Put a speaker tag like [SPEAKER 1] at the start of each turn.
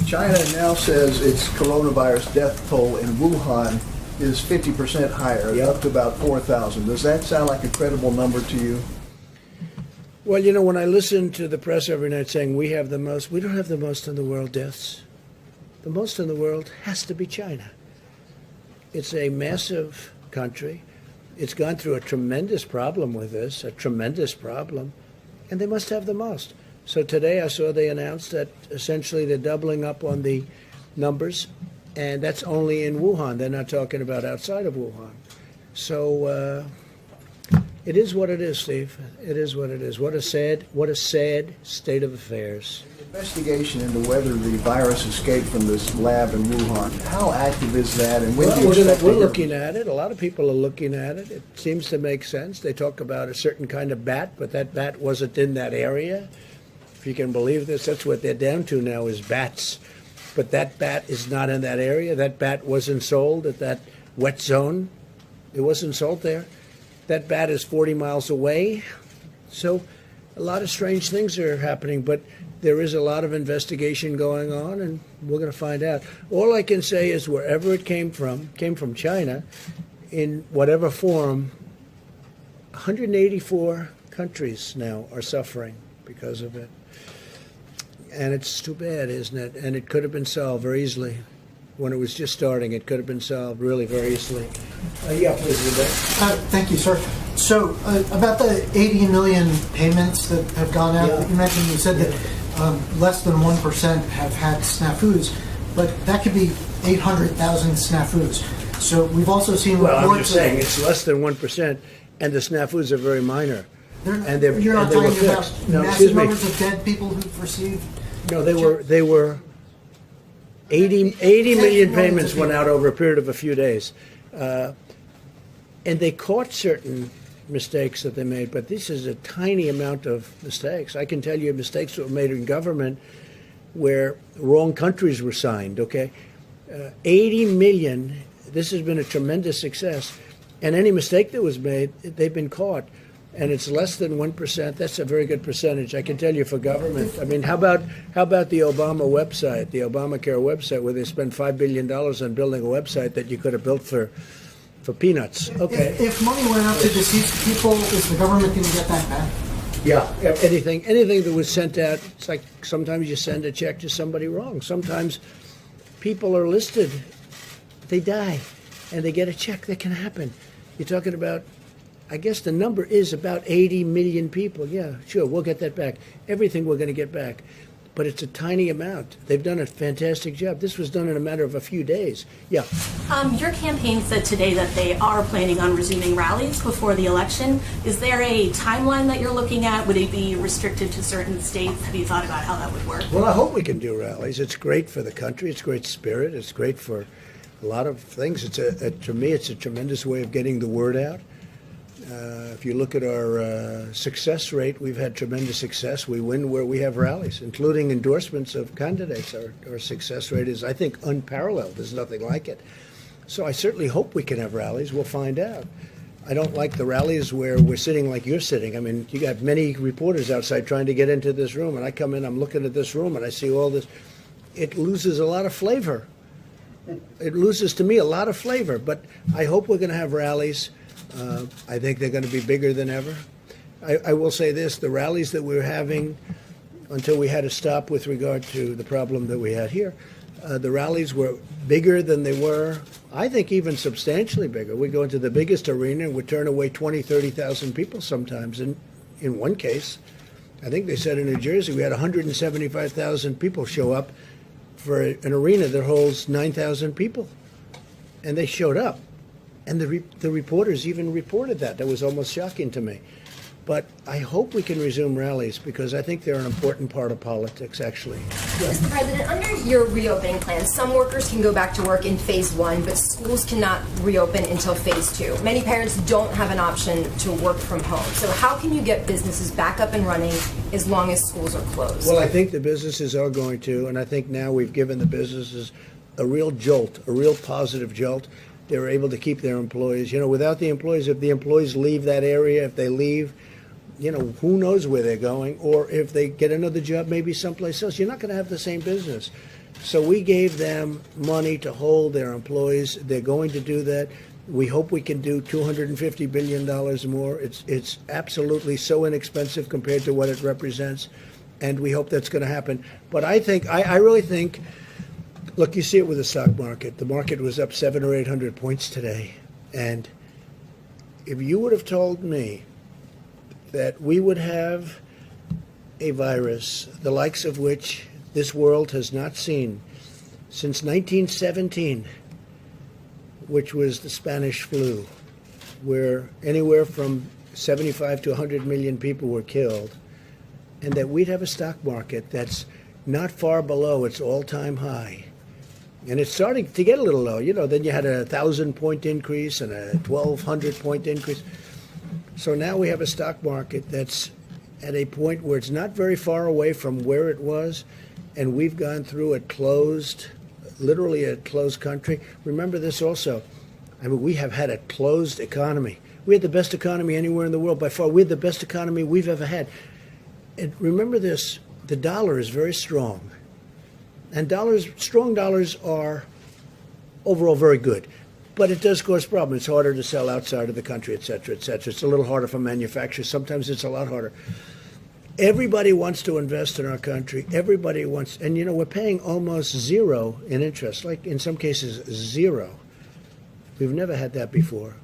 [SPEAKER 1] China now says its coronavirus death toll in Wuhan is 50% higher, up to about 4,000. Does that sound like a credible number to you?
[SPEAKER 2] Well, you know, when I listen to the press every night saying we have the most, we don't have the most in the world deaths. The most in the world has to be China. It's a massive country. It's gone through a tremendous problem with this, a tremendous problem, and they must have the most. So today I saw they announced that essentially they're doubling up on the numbers, and that's only in Wuhan. They're not talking about outside of Wuhan. So it is what it is, Steve. It is what it is. What a sad state of affairs.
[SPEAKER 1] Investigation into whether the virus escaped from this lab in Wuhan. How active is that? And when do you expect
[SPEAKER 2] we're looking at it. A lot of people are looking at it. It seems to make sense. They talk about a certain kind of bat, but that bat wasn't in that area. If you can believe this, that's what they're down to now is bats. But that bat is not in that area. That bat wasn't sold at that wet zone. It wasn't sold there. That bat is 40 miles away. So a lot of strange things are happening, but there is a lot of investigation going on, and we're going to find out. All I can say is wherever it came from China, in whatever form, 184 countries now are suffering because of it. And it's too bad, isn't it? And it could have been solved very easily. When it was just starting, it could have been solved really very easily. Yeah, please, Vivek.
[SPEAKER 3] Thank you, sir. So, about the 80 million payments that have gone out, that you mentioned, you said that less than 1% have had snafus, but that could be 800,000 snafus. So, we've also seen reports.
[SPEAKER 2] Well, I'm just saying it's less than 1%, and the snafus are very minor.
[SPEAKER 3] You're not talking about massive numbers of dead people who've received.
[SPEAKER 2] No, they were 80 million payments went out over a period of a few days. And they caught certain mistakes that they made, but this is a tiny amount of mistakes. I can tell you mistakes that were made in government where wrong countries were signed, okay? 80 million, this has been a tremendous success. And any mistake that was made, they've been caught. And it's less than 1%. That's a very good percentage. I can tell you for government. I mean, how about the Obama website, the Obamacare website, where they spent $5 billion on building a website that you could have built for peanuts? Okay.
[SPEAKER 3] If money went out to deceased people, is the government going to get that back?
[SPEAKER 2] Yeah. Anything that was sent out. It's like sometimes you send a check to somebody wrong. Sometimes people are listed, they die, and they get a check. That can happen. You're talking about. I guess the number is about 80 million people. Yeah, sure, we'll get that back. Everything we're going to get back. But it's a tiny amount. They've done a fantastic job. This was done in a matter of a few days. Yeah.
[SPEAKER 4] Your campaign said today that they are planning on resuming rallies before the election. Is there a timeline that you're looking at? Would it be restricted to certain states? Have you thought about how that would work?
[SPEAKER 2] Well, I hope we can do rallies. It's great for the country. It's great spirit. It's great for a lot of things. To me, it's a tremendous way of getting the word out. If you look at our success rate, we've had tremendous success. We win where we have rallies, including endorsements of candidates. Our success rate is, I think, unparalleled. There's nothing like it. So I certainly hope we can have rallies. We'll find out. I don't like the rallies where we're sitting like you're sitting. I mean, you got many reporters outside trying to get into this room, and I come in, I'm looking at this room, and I see all this. It loses a lot of flavor. It loses, to me, a lot of flavor. But I hope we're going to have rallies. I think they're going to be bigger than ever. I will say this, the rallies that we're having, until we had to stop with regard to the problem that we had here, the rallies were bigger than they were, I think even substantially bigger. We go into the biggest arena and we turn away 20, 30,000 people sometimes. And in one case, I think they said in New Jersey, we had 175,000 people show up for an arena that holds 9,000 people. And they showed up. And the reporters even reported that. That was almost shocking to me. But I hope we can resume rallies because I think they're an important part of politics, actually.
[SPEAKER 5] Mr. President, under your reopening plan, some workers can go back to work in phase 1, but schools cannot reopen until phase 2. Many parents don't have an option to work from home. So how can you get businesses back up and running as long as schools are closed?
[SPEAKER 2] Well, I think the businesses are going to, and I think now we've given the businesses a real jolt, a real positive jolt. They're able to keep their employees. You know, without the employees, if the employees leave that area, if they leave, you know, who knows where they're going, or if they get another job maybe someplace else, you're not going to have the same business. So we gave them money to hold their employees. They're going to do that. We hope we can do $250 billion more. It's absolutely so inexpensive compared to what it represents, and we hope that's going to happen. But I really think, look, you see it with the stock market. The market was up 700 or 800 points today, and if you would have told me that we would have a virus, the likes of which this world has not seen since 1917, which was the Spanish flu, where anywhere from 75 to 100 million people were killed, and that we'd have a stock market that's not far below its all-time high. And it's starting to get a little low. You know, then you had a 1,000-point increase and a 1,200-point increase. So now we have a stock market that's at a point where it's not very far away from where it was, and we've gone through a closed, literally a closed country. Remember this also. I mean, we have had a closed economy. We had the best economy anywhere in the world by far. We had the best economy we've ever had. And remember this, the dollar is very strong. And strong dollars are overall very good. But it does cause problems. It's harder to sell outside of the country, et cetera, et cetera. It's a little harder for manufacturers. Sometimes it's a lot harder. Everybody wants to invest in our country. Everybody wants, and you know, we're paying almost zero in interest, like in some cases zero. We've never had that before.